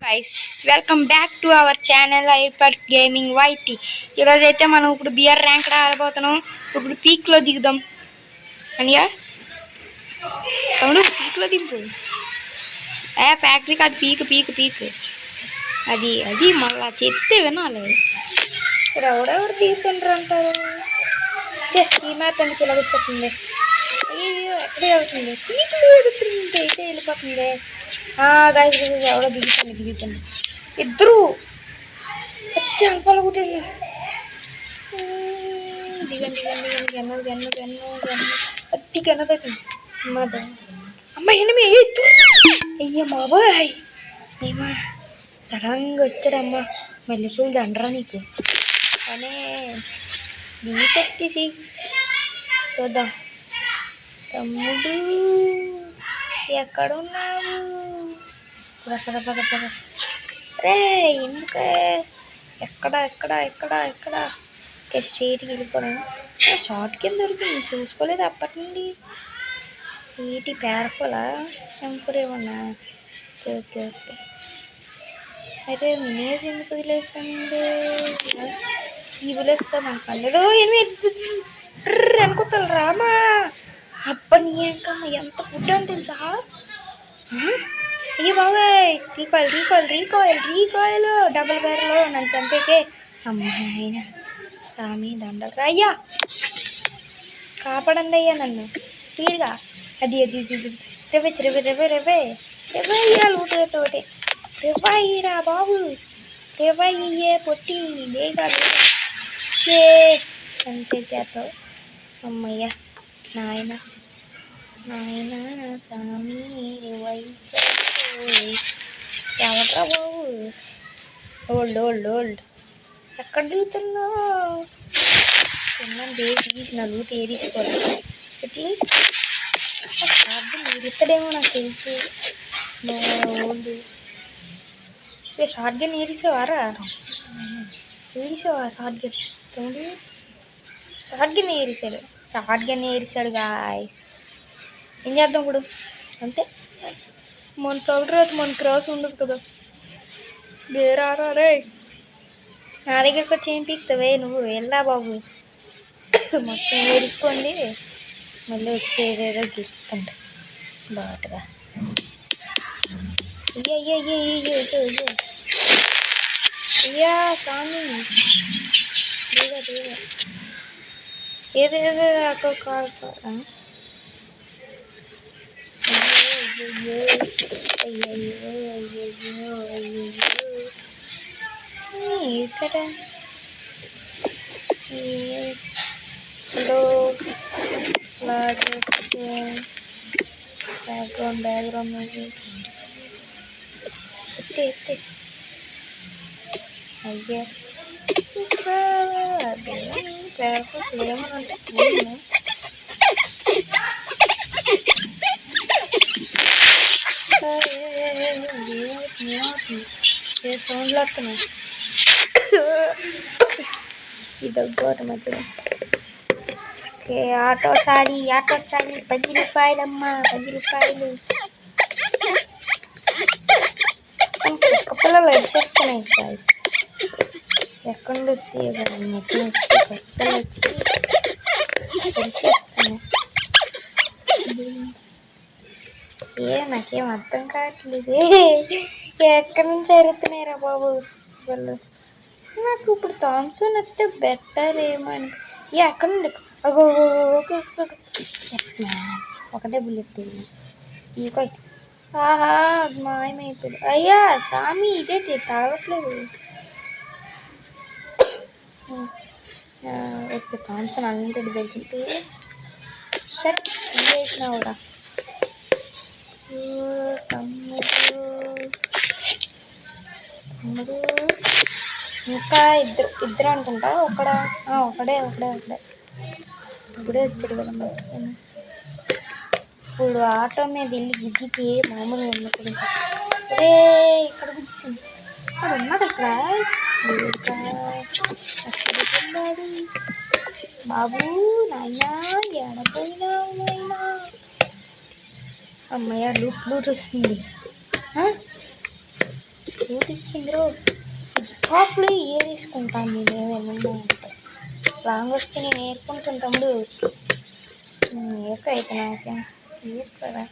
Guys welcome back to our channel hyper gaming YT. ఈరోజు అయితే మనం ఇప్పుడు బియర్ ర్యాంక్ ఆడబోతున్నాం. ఇప్పుడు పీక్లో దిగుదాం. అనియా తమ్ముడు పీక్లో దింపు. ఫ్యాక్టరీ కాదు, పీక్ పీక్ పీక్. అది అది మళ్ళా చెప్తే వినాలి. ఇక్కడ ఎవడెవరు దిగుతుండ్రు అంటారు. ఈ మ్యాప్ ఎందుకు ఇలా వచ్చేస్తుంది? అయ్యో ఎక్కడే వెళ్తుంది, పీక్లో వెళుతుంటే అయితే వెళ్ళిపోతుంది. గాయస్ ఎవడో దిగుతుంది ఇద్దరు చంపాలి కుట్టింది. దిగండి దిగండి దిగండి గన్న గన్న గన్న గన్న అత్తి గన్న తగ్గింది. అమ్మ ఎనిమి అయ్యా బాబోయ్, ఏమా సడన్గా వచ్చాడమ్మా. మల్లెపూలు దండరా నీకు అనే B36 చూద్దాం. తమ్ముడు ఎక్కడున్నావు? పద పద పద. రే ఎందుకే ఎక్కడ ఎక్కడ ఎక్కడ ఎక్కడ స్ట్రైట్కి వెళ్ళిపోయాను. షార్ట్ కింద దొరికింది, చూసుకోలేదు అప్పటి నుండి. ఏంటి పేరఫులా ఎంఫర్ ఏమన్నా అయితే మినేజ్ ఎందుకు వదిలేసండి? ఈ వదిలేస్తా మనకు పర్లేదు. ఎనిమిది అనుకోతాను రామా. అబ్బని ఇంకమ్మ ఎంత ఫుడ్ అని తెలుసా? అయ్యో బాబాయ్, recoil recoil recoil recoil double barrel నన్ను చంపేకే. అమ్మాయిన సామి దండలు అయ్యా, కాపాడండి అయ్యా నన్ను స్పీడ్గా. అది అది ఇది రెవే రెవే రెవే రెవే రెవే అయ్యాలి ఊటతోటి. రెవ్వ అయ్యిరా బాబు, రెవ్వ అయ్యే పొట్టి లేగా షే కన్సెప్ట్ చేస్తావు. అమ్మయ్య నాయన నాయన సామి ఎవడ్రా బాబు? ఓల్డ్ ఓల్డ్ ఓల్డ్ ఎక్కడ దిగుతున్నావు? తిన్నాను తీసిన లూట్ ఏరీసుకోవాలి. ఇట్టి షార్ట్ ఇస్తాడేమో నాకు తెలిసి. ఓల్డ్ షార్ట్ గన్ ఏరిసేవారా? ఏరిసావా షార్ట్ గన్? తమ్ముడు షార్ట్ గన్ ఏరిసాడు, షార్ట్ గన్ ఏరిసాడు గాయస్. ఏం చేద్దాం ఇప్పుడు? అంతే, మన తొలరాత మన క్రాస్ ఉండదు కదా. వేరారా రే, నా దగ్గరికి వచ్చి ఏం పీక్తావే నువ్వు? వెళ్ళా బాబు, మొత్తం ఏడుసుకోండి. మళ్ళీ వచ్చేదేదో గిస్తుంట బాటుగా. అయ్యో అయ్యో అయ్యో అయ్యో అయ్యో అయ్యో అయ్యా స్వామి దేగా దేగా ఏదేదో అయ్యో అయ్యో అయ్యో అయ్యో ఇక్కడ బ్యాక్గ్రౌండ్ మ్యూజిక్ ఎత్తే అయ్యా ఏమనంటే సౌండ్లు వస్తున్నాయి. ఈ దగ్గర మధ్యలో ఓకే. ఆటో చాలి 10 రూపాయలమ్మా, 10 రూపాయలు. కుక్క పిల్లలు ఎడిసేస్తున్నాయి గాయస్. ఎక్కడ వచ్చి మధ్య వచ్చి కుక్కలు వచ్చి ఎడిసేస్తున్నాయి. నాకేం అర్థం కావట్లేదు, ఎక్కడి నుంచి ఎరుగుతున్నాయిరా బాబు వాళ్ళు. నాకు ఇప్పుడు థామ్సన్ వస్తే బెటర్ ఏమో అని. ఎక్కడ నుండి అగో ఓకే ఒకటే బుల్లెట్ దిగిన ఈకోయ్. ఆహా మాయమైపోయాడు. అయ్యా సామి ఇదేంటి తాగట్లేదు. ఓకే థామ్సన్ అన్నింటి దొరికితే షర్ట్ వేసినావురా తమ్ముడు. తమ్ముడు ఇంకా ఇద్దరు అనుకుంటా. ఒకడే ఇప్పుడే వచ్చాడు కదా మర్చిపోయాను. ఇప్పుడు ఆటో మీద వెళ్ళి గుద్దికి మామూలుగా ఉన్నప్పుడు అరే ఇక్కడ గుద్దిసింది. ఇక్కడ ఉన్నాడు, ఇక్కడ ఎక్కడికెళ్ళాడు బాబు? నాయనా ఎడపోయినావు నాయనా? అమ్మయ్య లూట్ వస్తుంది. రూట్ ఇచ్చిందిరో టాప్లో ఏరేసుకుంటాను నేనేమన్నా అంటే లాంగ్ వస్తే నేను ఏరుకుంటాను తమ్ముడు ఏక అయితే నాకేం ఏరు కదా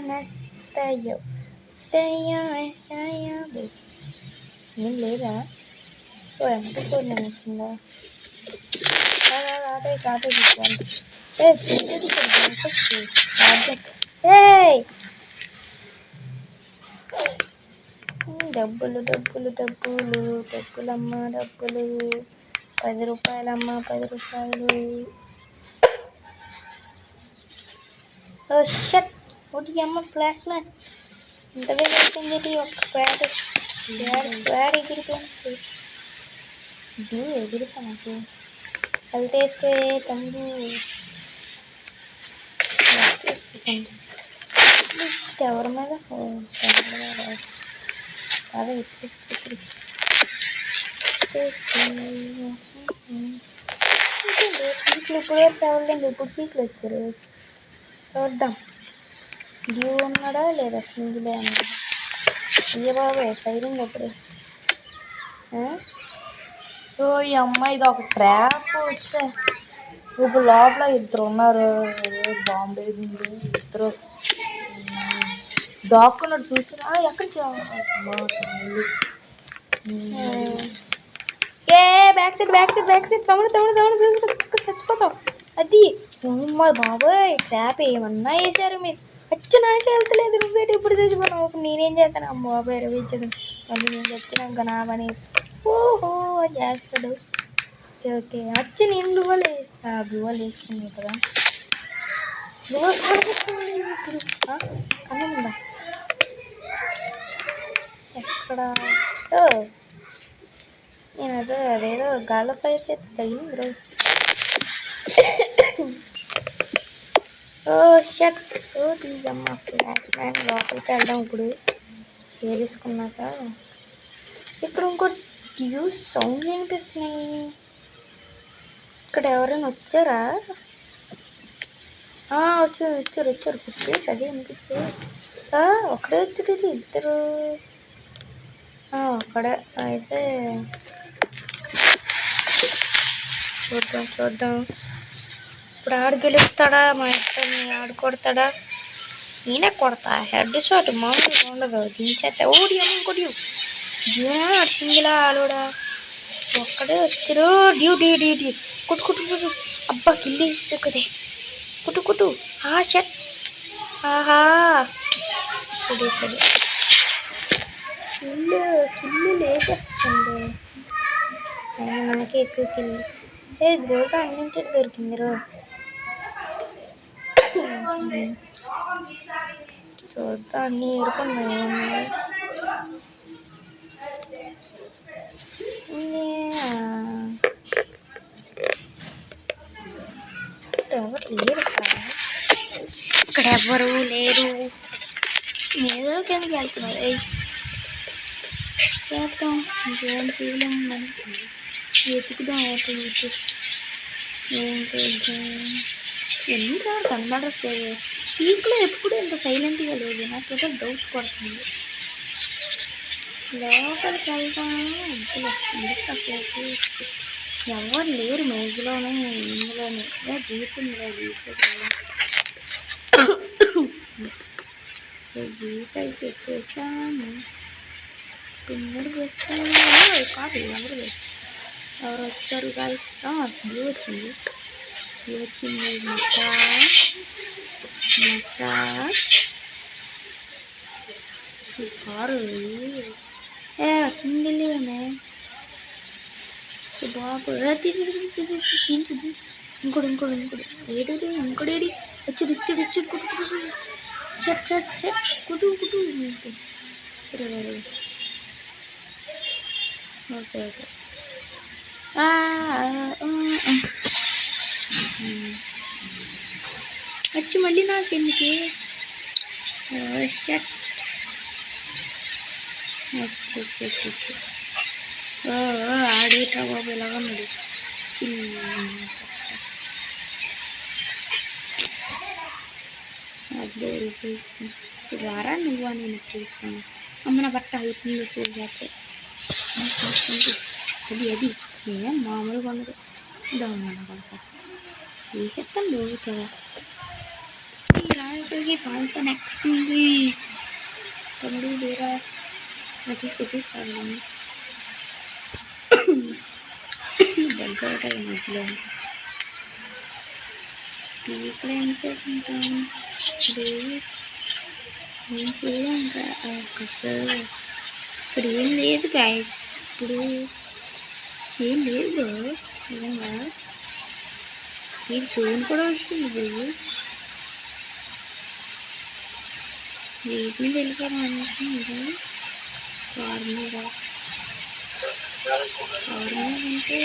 నస్తాయో ఏం లేదా ఓ ఎంత కోరిన వచ్చిందా ఆటో తీసుకోవాలి డబ్బులు డబ్బులు డబ్బులు డబ్బులమ్మ డబ్బులు 10 రూపాయలమ్మ 10 రూపాయలు షట్ ఒకటి అమ్మ ఫ్లాష్ మ్యాన్ ఇంత వేలు అయిపోయింది ఒక స్క్వాడ్ ఎగిరిపోయింది డ్యూ ఎగిరిపోయినకి వెళ్తే వేసుకో తమ్ముడు అట్లీస్ట్ ఎవరి మీద అదే అట్లీస్ట్ పీకులు ఇప్పటివరకు ఎవరు ఇప్పుడు పీకులు వచ్చారు చూద్దాం డ్యూ ఉన్నాడా లేదా సింగిలే అన్నాడా అయ్య బాబాయ్ ఫైరింగ్ అప్పుడే ఓ ఈ అమ్మాయి ఇది ఒక ట్రాప్ వచ్చే ఇప్పుడు లోపల ఇద్దరు ఉన్నారు బాంబు వేసింది ఇద్దరు దాక్కున్నాడు చూసినా ఎక్కడ ఏ బ్యాక్ సైడ్ తమ్ముడు చూసుకో చచ్చిపోతావు అది మా బాబాయ్ ట్రాప్ ఏమన్నా వేసారు మీరు వచ్చి నాకే వెళ్తలేదు నువ్వేటి ఇప్పుడు చచ్చిపోతావు ఇప్పుడు నేనేం చేస్తాను అమ్మ బాబాయ్ రవించదు మళ్ళీ నేను చచ్చినాక నా పని ఓహో చేస్తాడు ఓకే ఓకే వచ్చి నేను గ్లూవాల్ వేసుకున్నావు కదా కన్నా ఎక్కడ నేను అదేదో గాల్లో ఫైర్ చేస్తే తగిలింది రోజు ఓ షట్ ఓ తీజమ్మ ఫ్లాష్ మ్యాన్ లోపలికి వెళ్దాం ఇప్పుడు వేరేసుకున్నాక ఇక్కడ ఇంకో డ్యూ సౌండ్ వినిపిస్తున్నాయి ఇక్కడ ఎవరైనా వచ్చారా వచ్చారు కుట్టి చదివి వినిపించే ఒకడే వచ్చాడు ఇద్దరు అక్కడే అయితే చూద్దాం ఇప్పుడు ఆడు గెలుస్తాడా మా ఇద్దరిని ఆడు కొడతాడా నేనే కొడతా హెడ్ షాట్ మామూలుగా ఉండదు దించేస్తా ఓడి అమ్మ ఇంకోటి డ్యూనా సింగిలా ఆలోడా ఒక్కడే వచ్చాడు డ్యూ కుట్టు అబ్బా కిల్లి ఇసుకదే కుట్టు షట్ ఆహా కుడేసాడు కిల్లు లేచేస్తుంది మనకి ఎక్కువ కిల్లు రోజు అన్నింటికి దొరికింది చూద్దాం అన్నీ ఏరుకున్నాయి ఎవరు లేరు ఇక్కడ ఎవరు లేరు ఏదో కిందకి వెళ్తున్నారు చేద్దాం ఇంకేం చేయలేము మనం ఎతుకుదాం ఇటు ఏం చేద్దాం ఎన్నిసార్లు కనబడట్లేదు పీక్లో ఎప్పుడు ఇంత సైలెంట్గా లేదు నాకేదో డౌట్ పడుతుంది లోపలికి వెళ్దాం అంతలే ఎందుకు కాసేపు ఎవరు లేరు మేజ్లోనే ఇందులోనే జీప్ ఉందిరా జీప్ అయితే ఎత్తేసాము పిన్నడు వేసుకుని కాదు ఎవరు వచ్చారు గాయస్ వ్యూ వచ్చింది మచ్చా ఈ కారు కిందలేనే బాబు దించు ఇంకోటి ఏడి వచ్చాడు కుటు ఓకే వచ్చి మళ్ళీ నాకు ఎందుకు షట్ ఆడేటా బాబు ఎలాగా ఉన్నాడు అదే రారా నువ్వా నేను చూస్తాను అమ్మ నా బట్ట అయిపోయింది వచ్చేది అది అది ఏం మామూలుగా ఉండదు దొంగ కొడుకు ఏ చెప్తాను లోతుగా ఇక్కడికి థామ్సన్ ఎక్స్ ఉంది తమ్ముడు వేరే తీసుకొచ్చేసుకోవాలి బయట మధ్యలో ఇక్కడ ఏం చేసుకుంటాం ఏం చేయలేం ఇంకా అసలు ఇక్కడ ఏం లేదు గాయస్ ఇప్పుడు ఏం లేదు నిజంగా ఈ జోన్ కూడా వస్తుంది ఇప్పుడు వీటి మీద వెళ్ళిపోయాను అనుకుంటే కార్ మీద అంటే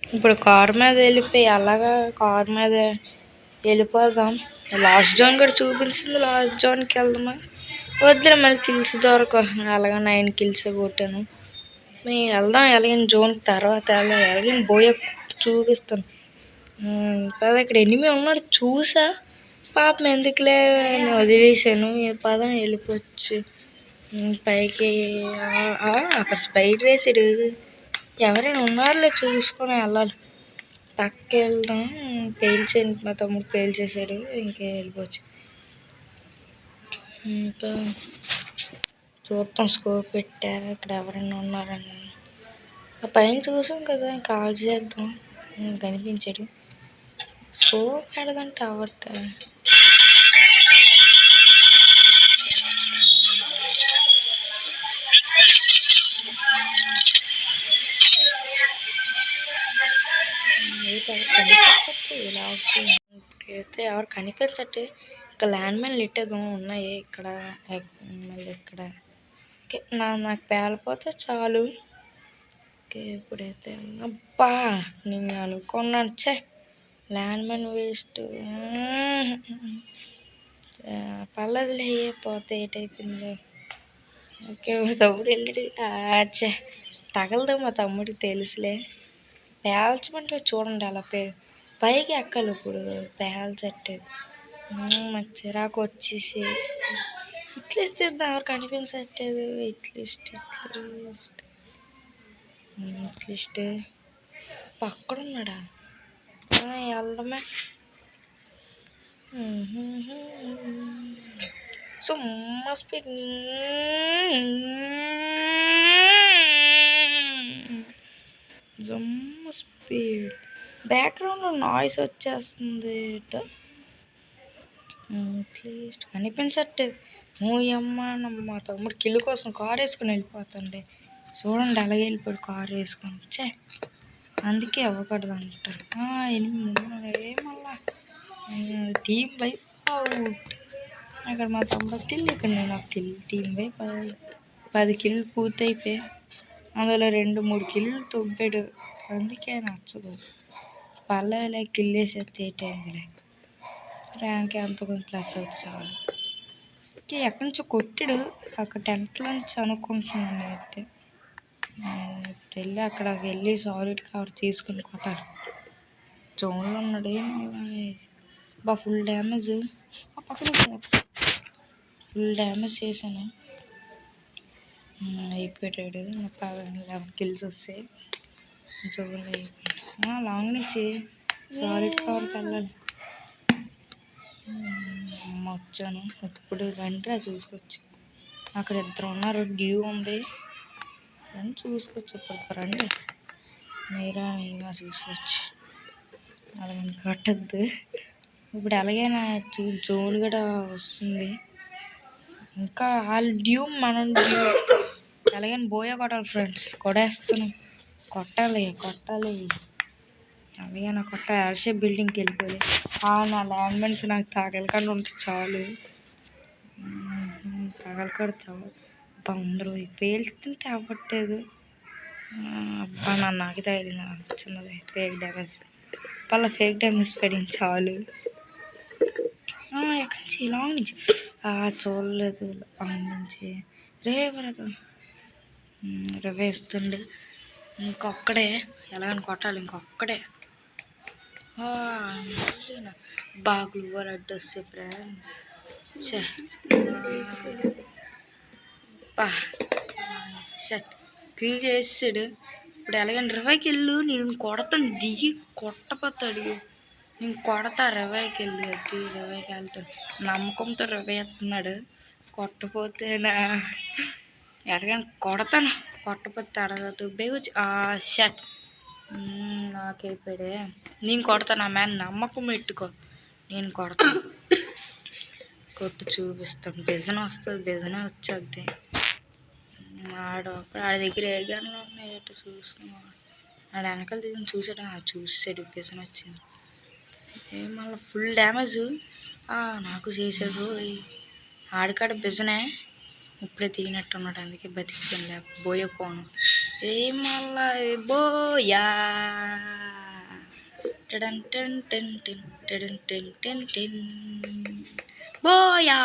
ఇప్పుడు కార్ మీద వెళ్ళిపోయి అలాగా కార్ మీద వెళ్ళిపోదాం లాస్ట్ జోన్ కూడా చూపించింది లాస్ట్ జోన్కి వెళ్దామా వద్దులే మళ్ళీ కిల్స్ దొరక అలాగా 9 కిల్స్ కొట్టాను మేము వెళ్దాం ఎలాగైనా జోన్ తర్వాత ఎలాగైనా బోయ చూపిస్తాను పద ఇక్కడ ఎనిమి ఉన్నాడు చూసా పాపం ఎందుకులే వదిలేసాను పదం వెళ్ళిపోవచ్చు పైకి అక్కడ స్పైడర్ వేసాడు ఎవరైనా ఉన్నారులే చూసుకొని వెళ్ళాలి పక్కకి వెళ్దాం పేల్చేయండి మా తమ్ముడు పేల్చేసాడు ఇంకే వెళ్ళిపోవచ్చు ఇంకా చూద్దాం స్కోప్ పెట్టారు ఇక్కడ ఎవరైనా ఉన్నారని ఆ పైన చూసాం కదా కాల్ చేద్దాం కనిపించాడు స్కోప్ పెడదంటే అవట్ట ఇప్పుడైతే ఎవరు కనిపించట్టే ఇంకా ల్యాండ్ మైన్లు ఇట్టేద్దాం ఉన్నాయి ఇక్కడ మళ్ళీ ఇక్కడ ఓకే నాకు పేలిపోతే చాలు ఓకే ఇప్పుడైతే అబ్బా నేను అనుకున్నాను ల్యాండ్ మైన్ వేస్ట్ పర్లేదులే పోతే ఏటైపోయింది ఓకే మా తమ్ముడు వెళ్ళాడు తగలదు మా తమ్ముడికి తెలుసులే పేల్చమంటే చూడండి అలా పైకి ఎక్కాలి ఇప్పుడు పేల్చట్టేది నాకు చిరాకు వచ్చేసి ఇట్లిస్ట్ ఇద్దాం ఎవరు కనిపించట్లేదు ఇట్లిస్ట్ పక్కడున్నాడా వెళ్ళడమే సుమ్మ స్పీడ్ బ్యాక్గ్రౌండ్లో నాయిస్ వచ్చేస్తుంది అట్లీస్ట్ కనిపించట్లేదు అమ్మ మా తమ్ముడు కిల్లు కోసం కారు వేసుకుని వెళ్ళిపోతుండే చూడండి అలాగే వెళ్ళిపోయాడు కారు వేసుకొని అందుకే అవ్వకూడదు అంటారు ఏమల్లా టీమ్ వైపు అవుట్ అక్కడ మా తమ్ముడు కిల్ ఇక్కడ నేను ఒక కిల్ టీమ్ వైపు 10 కిల్లు పూర్తయిపోయి అందులో 2-3 కిల్లు తొబ్బాడు అందుకే నచ్చదు పర్లేదులే కిల్ వేసేస్తే ఏటైందిలే ర్యాంక్ ఎంత కొంచెం ప్లస్ అవుతుంది చాలు ఎక్కడి నుంచో కొట్టాడు అక్కడ టెంట్లోంచి అనుకుంటున్నాను అయితే ఇప్పుడు వెళ్ళి అక్కడికి వెళ్ళి సాలిడ్ కవర్ తీసుకుని కొట్టాలి జోన్లో ఉన్నాడు ఫుల్ డ్యామేజ్ చేశాను అయిపోయాడు 11 కిల్స్ వస్తాయి జోన్లో అయిపోయాడు లాంగ్ నుంచి సాలిడ్ కవర్కి వెళ్ళాలి వచ్చాను ఇప్పుడు రండి చూసుకోవచ్చు అక్కడ 2 ఉన్నారు డ్యూ ఉంది రండి చూసుకోవచ్చు ఇప్పుడు రండి మీరా చూసుకోవచ్చు అలాగని కట్టద్దు ఇప్పుడు ఎలాగైనా జోన్ కూడా వస్తుంది ఇంకా వాళ్ళు డ్యూ మనం డ్యూ ఎలాగైనా బోయా కొట్టాలి ఫ్రెండ్స్ కొట్టేస్తున్నాం కొట్టాలి అలాగైనా యాషే బిల్డింగ్కి వెళ్ళిపోయి నా ల్యాండ్ మైన్స్ నాకు తగలకుండా ఉంటే చాలు అందరూ పేలుతుంటే అవ్వట్లేదు అబ్బా నాకు తగిలింది చిన్నది ఫేక్ డ్యామేజ్ ఫేక్ డ్యామేజ్ పడింది చాలు ఎక్కడి నుంచి లాంగ్ నుంచి చూడలేదు లాంగ్ నుంచి వేస్తుండే ఇంకొక్కడే ఎలాగని కొట్టాలి ఇంకొక్కడే బాగులు కూడా అడ్డు వస్తే ఫ్రెండ్ షట్ క్లీన్ చేసాడు. ఇప్పుడు ఎలాగంటే 20కి వెళ్ళు, నేను కొడతాను, దిగి కొట్టపోతాడు. నేను కొడతా 20కి వెళ్ళి, అది 20కి వెళ్తాడు. నమ్మకంతో 20 వేస్తున్నాడు. కొట్టపోతేనా ఎలాగంటే కొడతాను, కొట్టపోతే అడగదు బేగొచ్చి షట్ నాకైపోయాడే. నేను కొడతాను, ఆ మ్యాన్ నమ్మకం పెట్టుకో, నేను కొడతాను. కొట్టు చూపిస్తాను. బిజన వస్తుంది, బిజనే వచ్చేద్ది. ఆడ దగ్గర ఏ గన్లు ఉన్నాయట చూసుకున్నాడు. ఆడ వెనకాల దిగిన చూసాడు, చూసాడు బిజన వచ్చింది. మళ్ళీ ఫుల్ డ్యామేజ్ నాకు చేసాడు. ఆడికాడ బిజనే ఇప్పుడే దిగినట్టున్నాడు, అందుకే బతికిపోయాను, లేకపోతే బోయపోను. మళ్ళా buoy ten ten ten ten ten ten ten ten buoy.